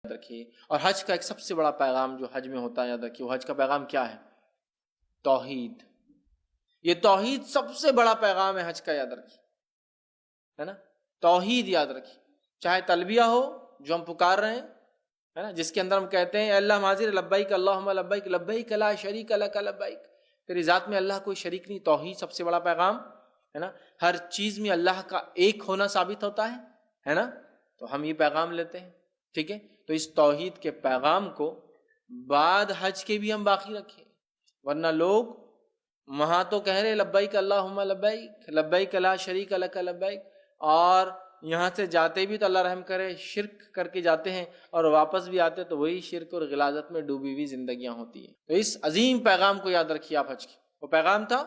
رکھیے۔ اور حج کا ایک سب سے بڑا پیغام جو حج میں ہوتا ہے، یاد رکھیے، وہ حج کا پیغام کیا ہے؟ توحید۔ یہ توحید سب سے بڑا پیغام ہے حج کا، یاد رکھیے، ہے نا؟ توحید یاد رکھیے، چاہے تلبیہ ہو جو ہم پکار رہے ہیں، ہے نا، جس کے اندر ہم کہتے ہیں اے اللہ ہم حاضر لبیک اللہم لبیک لبیک لا شریک لک لبیک، تیری ذات میں اللہ کوئی شریک نہیں۔ توحید سب سے بڑا پیغام ہے نا، ہر چیز میں اللہ کا ایک ہونا ثابت ہوتا ہے نا، تو ہم یہ پیغام لیتے ہیں، ٹھیک ہے؟ تو اس توحید کے پیغام کو بعد حج کے بھی ہم باقی رکھیں، ورنہ لوگ وہاں تو کہہ رہے لبیک اللہم لبیک لبیک لا شریک لک لبیک، اور یہاں سے جاتے بھی تو اللہ رحم کرے شرک کر کے جاتے ہیں، اور واپس بھی آتے تو وہی شرک اور غلاظت میں ڈوبی ہوئی زندگیاں ہوتی ہیں۔ تو اس عظیم پیغام کو یاد رکھیے آپ حج کی، وہ پیغام تھا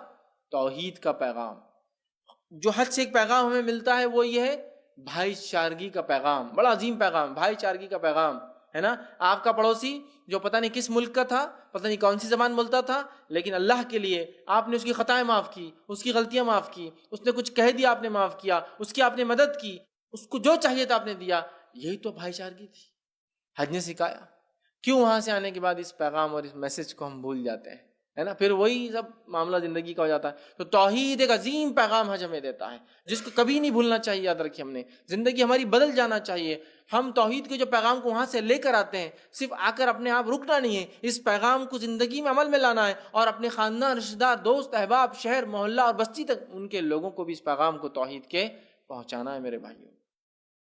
توحید کا پیغام۔ جو حج سے ایک پیغام ہمیں ملتا ہے وہ یہ ہے بھائی چارگی کا پیغام، بڑا عظیم پیغام، بھائی چارگی کا پیغام، ہے نا؟ آپ کا پڑوسی جو پتہ نہیں کس ملک کا تھا، پتہ نہیں کون سی زبان بولتا تھا، لیکن اللہ کے لیے آپ نے اس کی خطائیں معاف کی، اس کی غلطیاں معاف کی، اس نے کچھ کہہ دیا آپ نے معاف کیا، اس کی آپ نے مدد کی، اس کو جو چاہیے تھا آپ نے دیا، یہی تو بھائی چارگی تھی، حج نے سکھایا۔ کیوں وہاں سے آنے کے بعد اس پیغام اور اس میسج کو ہم بھول جاتے ہیں، ہے نا؟ پھر وہی سب معاملہ زندگی کا ہو جاتا ہے۔ تو توحید ایک عظیم پیغام حج ہمیں دیتا ہے، جس کو کبھی نہیں بھولنا چاہیے، یاد رکھیے، ہم نے زندگی ہماری بدل جانا چاہیے۔ ہم توحید کے جو پیغام کو وہاں سے لے کر آتے ہیں، صرف آ کر اپنے آپ رکنا نہیں ہے، اس پیغام کو زندگی میں عمل میں لانا ہے، اور اپنے خاندان، رشتہ دار، دوست، احباب، شہر، محلہ اور بستی تک ان کے لوگوں کو بھی اس پیغام کو توحید کے پہنچانا ہے، میرے بھائیوں۔